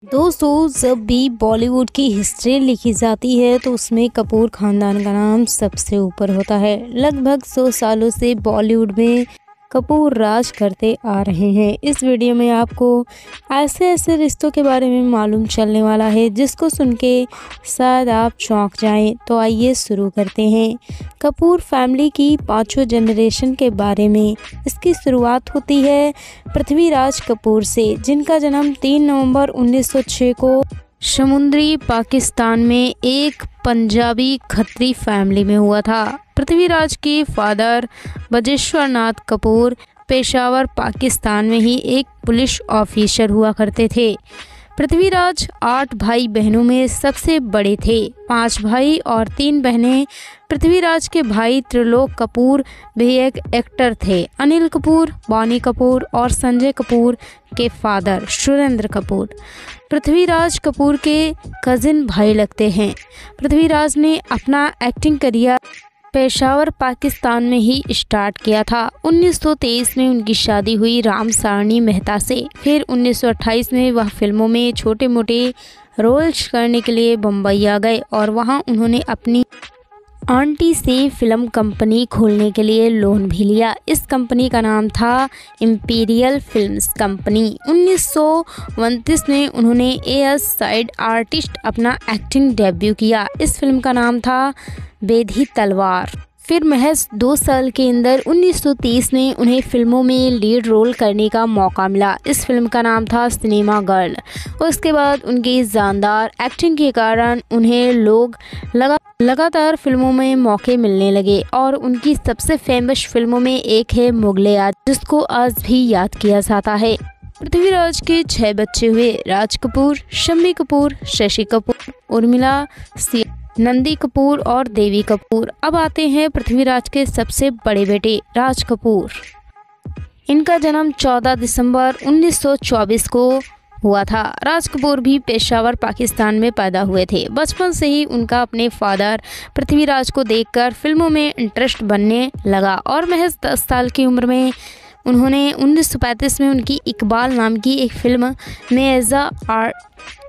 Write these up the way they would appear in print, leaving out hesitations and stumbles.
दोस्तों, जब भी बॉलीवुड की हिस्ट्री लिखी जाती है तो उसमें कपूर खानदान का नाम सबसे ऊपर होता है। लगभग 100 सालों से बॉलीवुड में कपूर राज करते आ रहे हैं। इस वीडियो में आपको ऐसे ऐसे रिश्तों के बारे में मालूम चलने वाला है जिसको सुन के शायद आप चौंक जाएं। तो आइए शुरू करते हैं कपूर फैमिली की 5 जनरेशन के बारे में। इसकी शुरुआत होती है पृथ्वीराज कपूर से, जिनका जन्म 3 नवंबर 1906 को समुद्री पाकिस्तान में एक पंजाबी खत्री फैमिली में हुआ था। पृथ्वीराज के फादर बजेश्वर नाथ कपूर पेशावर पाकिस्तान में ही एक पुलिस ऑफिसर हुआ करते थे। पृथ्वीराज 8 भाई बहनों में सबसे बड़े थे। 5 भाई और 3 बहनें। पृथ्वीराज के भाई त्रिलोक कपूर भी एक एक्टर थे। अनिल कपूर, बोनी कपूर और संजय कपूर के फादर सुरेंद्र कपूर पृथ्वीराज कपूर के कजिन भाई लगते हैं। पृथ्वीराज ने अपना एक्टिंग करियर पेशावर पाकिस्तान में ही स्टार्ट किया था। 1923 में उनकी शादी हुई राम सारणी मेहता से। फिर 1928 में वह फिल्मों में छोटे मोटे रोल्स करने के लिए बम्बई आ गए और वहां उन्होंने अपनी आंटी से फिल्म कंपनी खोलने के लिए लोन भी लिया। इस कंपनी का नाम था इंपीरियल फिल्म्स कंपनी। 1929 में उन्होंने एएस साइड आर्टिस्ट अपना एक्टिंग डेब्यू किया। इस फिल्म का नाम था बेधी तलवार। फिर महज 2 साल के अंदर 1930 में उन्हें फिल्मों में लीड रोल करने का मौका मिला। इस फिल्म का नाम था सिनेमा गर्ल। उसके बाद उनकी जानदार एक्टिंग के कारण उन्हें लोग लगातार फिल्मों में मौके मिलने लगे और उनकी सबसे फेमस फिल्मों में एक है मुगल-ए-आजम, जिसको आज भी याद किया जाता है। पृथ्वीराज के 6 बच्चे हुए, राज कपूर, शम्मी कपूर, शशि कपूर, उर्मिला, नंदी कपूर और देवी कपूर। अब आते हैं पृथ्वीराज के सबसे बड़े बेटे राज कपूर। इनका जन्म 14 दिसंबर 1924 को हुआ था। राज कपूर भी पेशावर पाकिस्तान में पैदा हुए थे। बचपन से ही उनका अपने फादर पृथ्वीराज को देखकर फिल्मों में इंटरेस्ट बनने लगा और महज 10 साल की उम्र में उन्होंने 1935 में उनकी इकबाल नाम की एक फिल्म में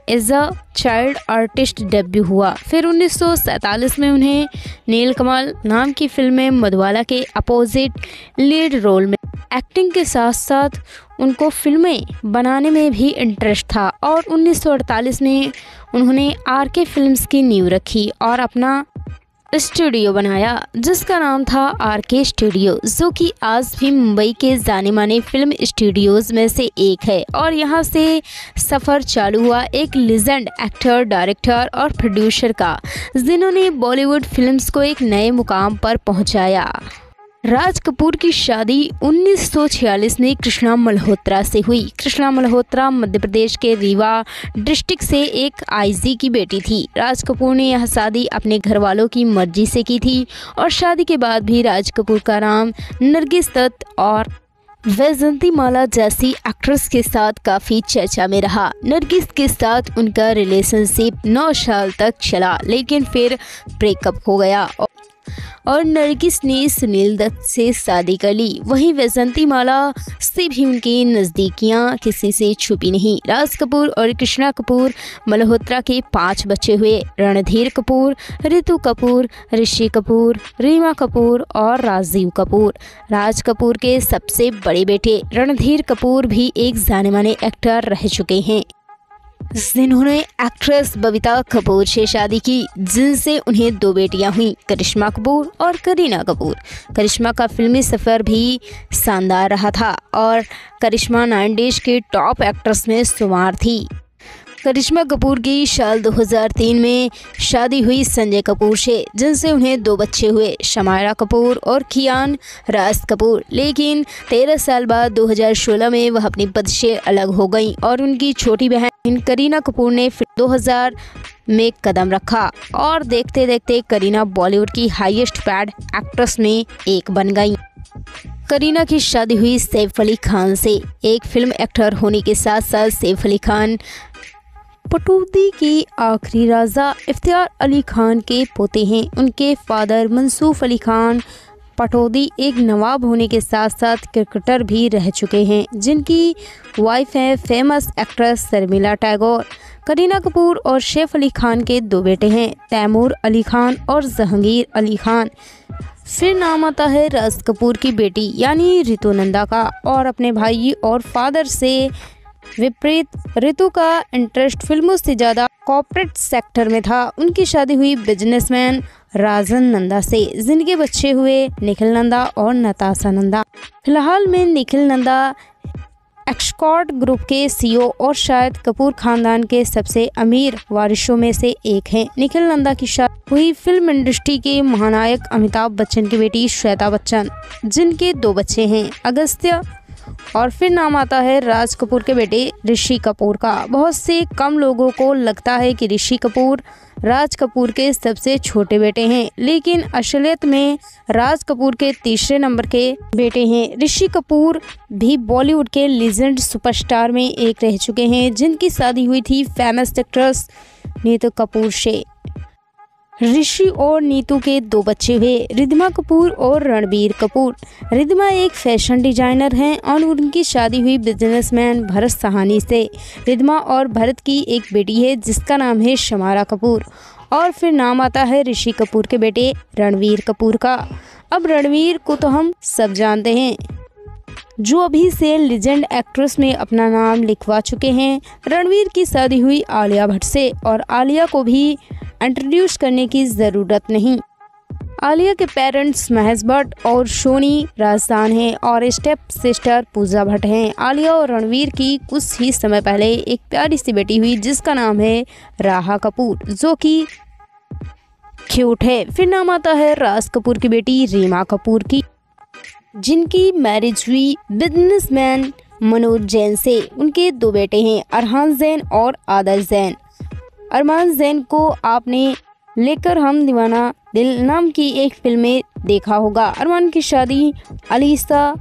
as a child artist debut हुआ। फिर 1947 में उन्हें नीलकमल नाम की फिल्म में मधुबाला के अपोजिट लीड रोल में एक्टिंग के साथ साथ उनको फिल्में बनाने में भी इंटरेस्ट था और 1948 में उन्होंने आरके फिल्म्स की नींव रखी और अपना स्टूडियो बनाया जिसका नाम था आरके स्टूडियो, जो कि आज भी मुंबई के जाने माने फिल्म स्टूडियोज में से एक है। और यहाँ से सफ़र चालू हुआ एक लीजेंड एक्टर, डायरेक्टर और प्रोड्यूसर का, जिन्होंने बॉलीवुड फिल्म्स को एक नए मुकाम पर पहुँचाया। राज कपूर की शादी 1946 में कृष्णा मल्होत्रा से हुई। कृष्णा मल्होत्रा मध्य प्रदेश के रीवा डिस्ट्रिक्ट से एक आईजी की बेटी थी। राज कपूर ने यह शादी अपने घर वालों की मर्जी से की थी और शादी के बाद भी राज कपूर का नाम नरगिस दत्त और वैजंती माला जैसी एक्ट्रेस के साथ काफ़ी चर्चा में रहा। नरगिस के साथ उनका रिलेशनशिप 9 साल तक चला, लेकिन फिर ब्रेकअप हो गया और नरगिस ने सुनील दत्त से शादी कर ली। वहीं वैजंती माला से भी उनकी नज़दीकियां किसी से छुपी नहीं। राज कपूर और कृष्णा कपूर मल्होत्रा के 5 बच्चे हुए, रणधीर कपूर, रितु कपूर, ऋषि कपूर, रीमा कपूर और राजीव कपूर। राज कपूर के सबसे बड़े बेटे रणधीर कपूर भी एक जाने माने एक्टर रह चुके हैं, जिन्होंने एक्ट्रेस बबीता कपूर से शादी की, जिनसे उन्हें 2 बेटियां हुईं, करिश्मा कपूर और करीना कपूर। करिश्मा का फिल्मी सफ़र भी शानदार रहा था और करिश्मा 90s के टॉप एक्ट्रेस में शुमार थी। करिश्मा कपूर की साल 2003 में शादी हुई संजय कपूर से, जिनसे उन्हें 2 बच्चे हुए, शमायरा कपूर और कियान राज कपूर। लेकिन 13 साल बाद 2016 में वह अपनी पति से अलग हो गईं और उनकी छोटी बहन करीना कपूर ने फिर 2000 में कदम रखा और देखते देखते करीना बॉलीवुड की हाईएस्ट पेड एक्ट्रेस में एक बन गई। करीना की शादी हुई सैफ अली खान से। एक फिल्म एक्टर होने के साथ साथ सैफ अली खान पटौदी के आखिरी राजा इफ्तियार अली खान के पोते हैं। उनके फादर मंसूफ अली खान पटौदी एक नवाब होने के साथ साथ क्रिकेटर भी रह चुके हैं, जिनकी वाइफ है फेमस एक्ट्रेस शर्मिला टैगोर। करीना कपूर और सैफ अली खान के 2 बेटे हैं, तैमूर अली खान और जहांगीर अली खान। फिर नाम आता है राज कपूर की बेटी यानी रितु नंदा का, और अपने भाई और फादर से विपरीत रितु का इंटरेस्ट फिल्मों से ज़्यादा कॉर्पोरेट सेक्टर में था। उनकी शादी हुई बिजनेसमैन राजन नंदा से, जिनके बच्चे हुए निखिल नंदा और नताशा नंदा। फिलहाल में निखिल नंदा एक्सकॉर्ट ग्रुप के सीईओ और शायद कपूर खानदान के सबसे अमीर वारिसों में से एक हैं। निखिल नंदा की शादी हुई फिल्म इंडस्ट्री के महानायक अमिताभ बच्चन की बेटी श्वेता बच्चन, जिनके 2 बच्चे हैं, अगस्त्य। और फिर नाम आता है राज कपूर के बेटे ऋषि कपूर का। बहुत से कम लोगों को लगता है कि ऋषि कपूर राज कपूर के सबसे छोटे बेटे हैं, लेकिन असलियत में राज कपूर के तीसरे नंबर के बेटे हैं। ऋषि कपूर भी बॉलीवुड के लीजेंड सुपरस्टार में एक रह चुके हैं, जिनकी शादी हुई थी फेमस एक्ट्रेस नीतू कपूर से। ऋषि और नीतू के 2 बच्चे हुए, रिद्धिमा कपूर और रणबीर कपूर। रिद्धिमा एक फैशन डिजाइनर हैं और उनकी शादी हुई बिजनेसमैन भरत साहनी से। रिद्धिमा और भरत की एक बेटी है जिसका नाम है शमारा कपूर। और फिर नाम आता है ऋषि कपूर के बेटे रणबीर कपूर का। अब रणबीर को तो हम सब जानते हैं, जो अभी से लीजेंड एक्ट्रेस में अपना नाम लिखवा चुके हैं। रणबीर की शादी हुई आलिया भट्ट से, और आलिया को भी इंट्रोड्यूस करने की ज़रूरत नहीं। आलिया के पेरेंट्स महेश भट्ट और सोनी राजदान हैं और स्टेप सिस्टर पूजा भट्ट हैं। आलिया और रणबीर की कुछ ही समय पहले एक प्यारी सी बेटी हुई जिसका नाम है राहा कपूर, जो कि क्यूट है। फिर नाम आता है राज कपूर की बेटी रीमा कपूर की, जिनकी मैरिज हुई बिजनेसमैन मनोज जैन से। उनके 2 बेटे हैं, अरहान जैन और आदर्श जैन। अरमान जैन को आपने लेकर हम दीवाना दिल नाम की एक फिल्म में देखा होगा। अरमान की शादी अलीसा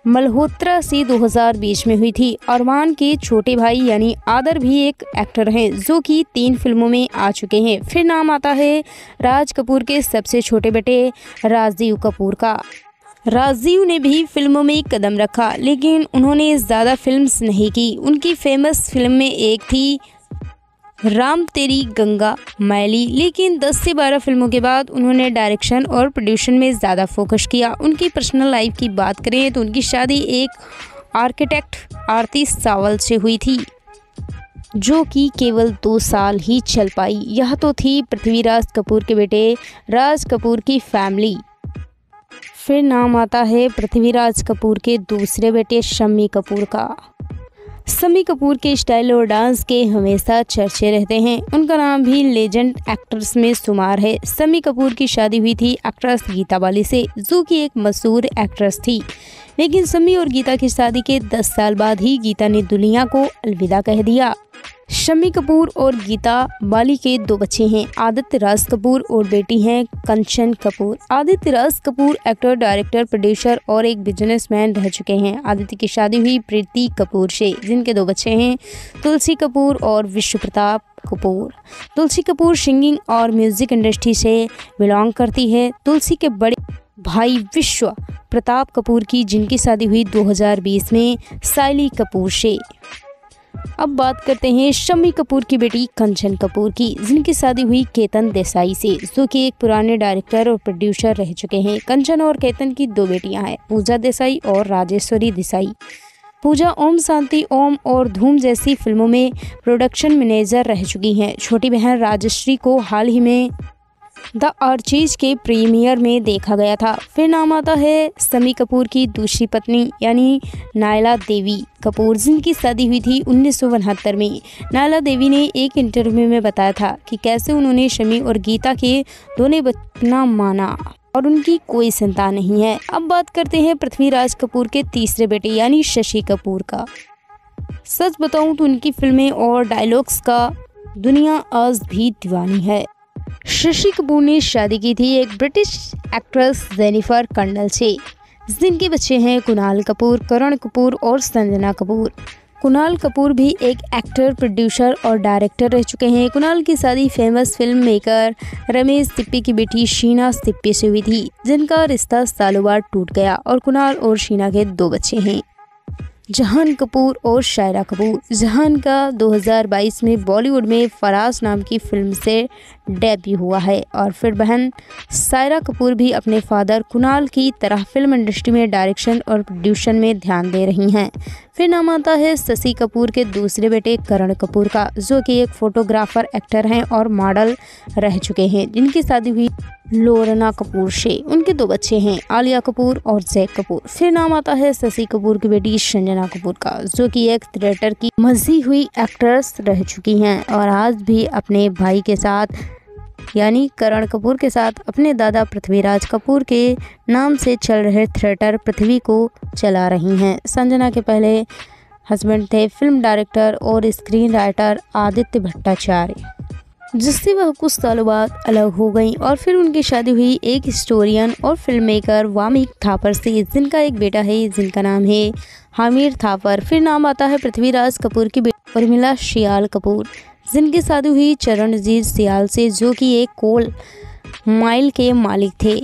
मल्होत्रा से 2020 में हुई थी। अरमान के छोटे भाई यानी आदर भी एक एक्टर हैं, जो कि 3 फिल्मों में आ चुके हैं। फिर नाम आता है राज कपूर के सबसे छोटे बेटे राजीव कपूर का। राजीव ने भी फिल्मों में कदम रखा, लेकिन उन्होंने ज़्यादा फिल्म्स नहीं की। उनकी फेमस फिल्म में एक थी राम तेरी गंगा मैली, लेकिन 10 से 12 फिल्मों के बाद उन्होंने डायरेक्शन और प्रोड्यूशन में ज़्यादा फोकस किया। उनकी पर्सनल लाइफ की बात करें तो उनकी शादी एक आर्किटेक्ट आरती सावल से हुई थी, जो कि केवल 2 साल ही चल पाई। यह तो थी पृथ्वीराज कपूर के बेटे राज कपूर की फैमिली। फिर नाम आता है पृथ्वीराज कपूर के दूसरे बेटे शम्मी कपूर का। शम्मी कपूर के स्टाइल और डांस के हमेशा चर्चे रहते हैं। उनका नाम भी लेजेंड एक्टर्स में शुमार है। शम्मी कपूर की शादी हुई थी एक्ट्रेस गीता बाली से, जो कि एक मशहूर एक्ट्रेस थी। लेकिन शम्मी और गीता की शादी के 10 साल बाद ही गीता ने दुनिया को अलविदा कह दिया। शम्मी कपूर और गीता बाली के 2 बच्चे हैं, आदित्य राज कपूर और बेटी हैं कंचन Kapoor. Aditya Raj Kapoor actor, director, producer और एक बिजनेसमैन रह चुके हैं। आदित्य की शादी हुई प्रीति कपूर से, जिनके 2 बच्चे हैं तुलसी कपूर और विश्व प्रताप कपूर। तुलसी कपूर सिंगिंग और म्यूजिक इंडस्ट्री से बिलोंग करती है। तुलसी के बड़े भाई विश्व प्रताप कपूर की, जिनकी शादी हुई 2020 में साइली कपूर से। अब बात करते हैं शम्मी कपूर की बेटी कंचन कपूर की, जिनकी शादी हुई केतन देसाई से, जो कि एक पुराने डायरेक्टर और प्रोड्यूसर रह चुके हैं। कंचन और केतन की 2 बेटियां हैं, पूजा देसाई और राजेश्वरी देसाई। पूजा ओम शांति ओम और धूम जैसी फिल्मों में प्रोडक्शन मैनेजर रह चुकी हैं। छोटी बहन राजश्री को हाल ही में द आर्चीज के प्रीमियर में देखा गया था। फिर नाम आता है शम्मी कपूर की दूसरी पत्नी यानी नायला देवी कपूर, जिनकी शादी हुई थी 1972 में। नायला देवी ने एक इंटरव्यू में बताया था कि कैसे उन्होंने शम्मी और गीता के दोनों बच्चा माना और उनकी कोई संतान नहीं है। अब बात करते हैं पृथ्वीराज कपूर के तीसरे बेटे यानी शशि कपूर का। सच बताऊं तो उनकी फिल्में और डायलॉग्स का दुनिया आज भी दीवानी है। शशि कपूर ने शादी की थी एक ब्रिटिश एक्ट्रेस जेनिफर कर्नल से, जिनके बच्चे हैं कुणाल कपूर, करण कपूर और संजना कपूर। कुणाल कपूर भी एक एक्टर, प्रोड्यूसर और डायरेक्टर रह चुके हैं। कुणाल की शादी famous film maker Ramesh Sippy की बेटी शीना सिप्पी से हुई थी, जिनका रिश्ता सालों बाद टूट गया और कुणाल और शीना के 2 बच्चे हैं। जहान कपूर और शायरा कपूर। जहान का 2022 में बॉलीवुड में फराज नाम की फिल्म से डेब्यू हुआ है और फिर बहन शायरा कपूर भी अपने फादर कुणाल की तरह फिल्म इंडस्ट्री में डायरेक्शन और प्रोड्यूशन में ध्यान दे रही हैं। फिर नाम आता है शशि कपूर के दूसरे बेटे करण कपूर का, जो कि एक फोटोग्राफर, एक्टर हैं और मॉडल रह चुके हैं, जिनकी शादी हुई लोरना कपूर से। उनके 2 बच्चे हैं, आलिया कपूर और जैक कपूर। फिर नाम आता है शशि कपूर की बेटी संजना कपूर का, जो कि एक थिएटर की मजी हुई एक्ट्रेस रह चुकी हैं और आज भी अपने भाई के साथ यानी करण कपूर के साथ अपने दादा पृथ्वीराज कपूर के नाम से चल रहे थिएटर पृथ्वी को चला रही हैं। संजना के पहले हस्बैंड थे फिल्म डायरेक्टर और स्क्रीन राइटर आदित्य भट्टाचार्य, जिससे वह कुछ सालों बाद अलग हो गई और फिर उनकी शादी हुई एक हिस्टोरियन और फिल्म मेकर वामिक थापर से, जिनका एक बेटा है जिनका नाम है हामिर थापर। फिर नाम आता है पृथ्वीराज कपूर की बेटी उर्मिला सियाल कपूर, जिनकी शादी हुई चरणजीत सियाल से, जो कि एक कोल माइल के मालिक थे।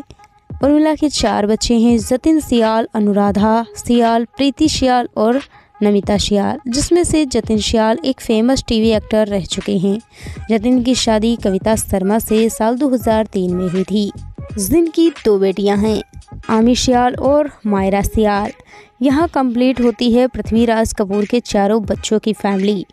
उर्मिला के 4 बच्चे हैं, जतिन सियाल, अनुराधा सियाल, प्रीति सियाल और नमिता सियाल, जिसमें से जतिन सियाल एक फेमस टीवी एक्टर रह चुके हैं। जतिन की शादी कविता शर्मा से साल 2003 में हुई थी, जिनकी 2 बेटियां हैं, आमी सियाल और मायरा सियाल। यहाँ कंप्लीट होती है पृथ्वीराज कपूर के 4 बच्चों की फैमिली।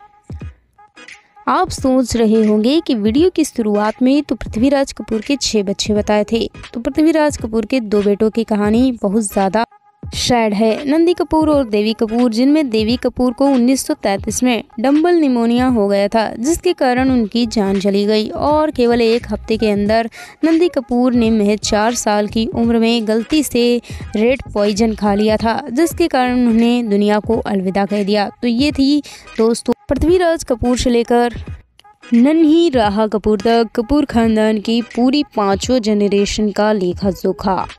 आप सोच रहे होंगे कि वीडियो की शुरुआत में तो पृथ्वीराज कपूर के 6 बच्चे बताए थे, तो पृथ्वीराज कपूर के 2 बेटों की कहानी बहुत ज़्यादा सैड है। नंदी कपूर और देवी कपूर, जिनमें देवी कपूर को 1933 में डंबल निमोनिया हो गया था, जिसके कारण उनकी जान चली गई और केवल 1 हफ्ते के अंदर नंदी कपूर ने महज 4 साल की उम्र में गलती से रेड पॉइजन खा लिया था, जिसके कारण उन्होंने दुनिया को अलविदा कह दिया। तो ये थी दोस्तों पृथ्वीराज कपूर से लेकर नन्ही राहा कपूर तक कपूर खानदान की पूरी 5 जनरेशन का लेखा जोखा।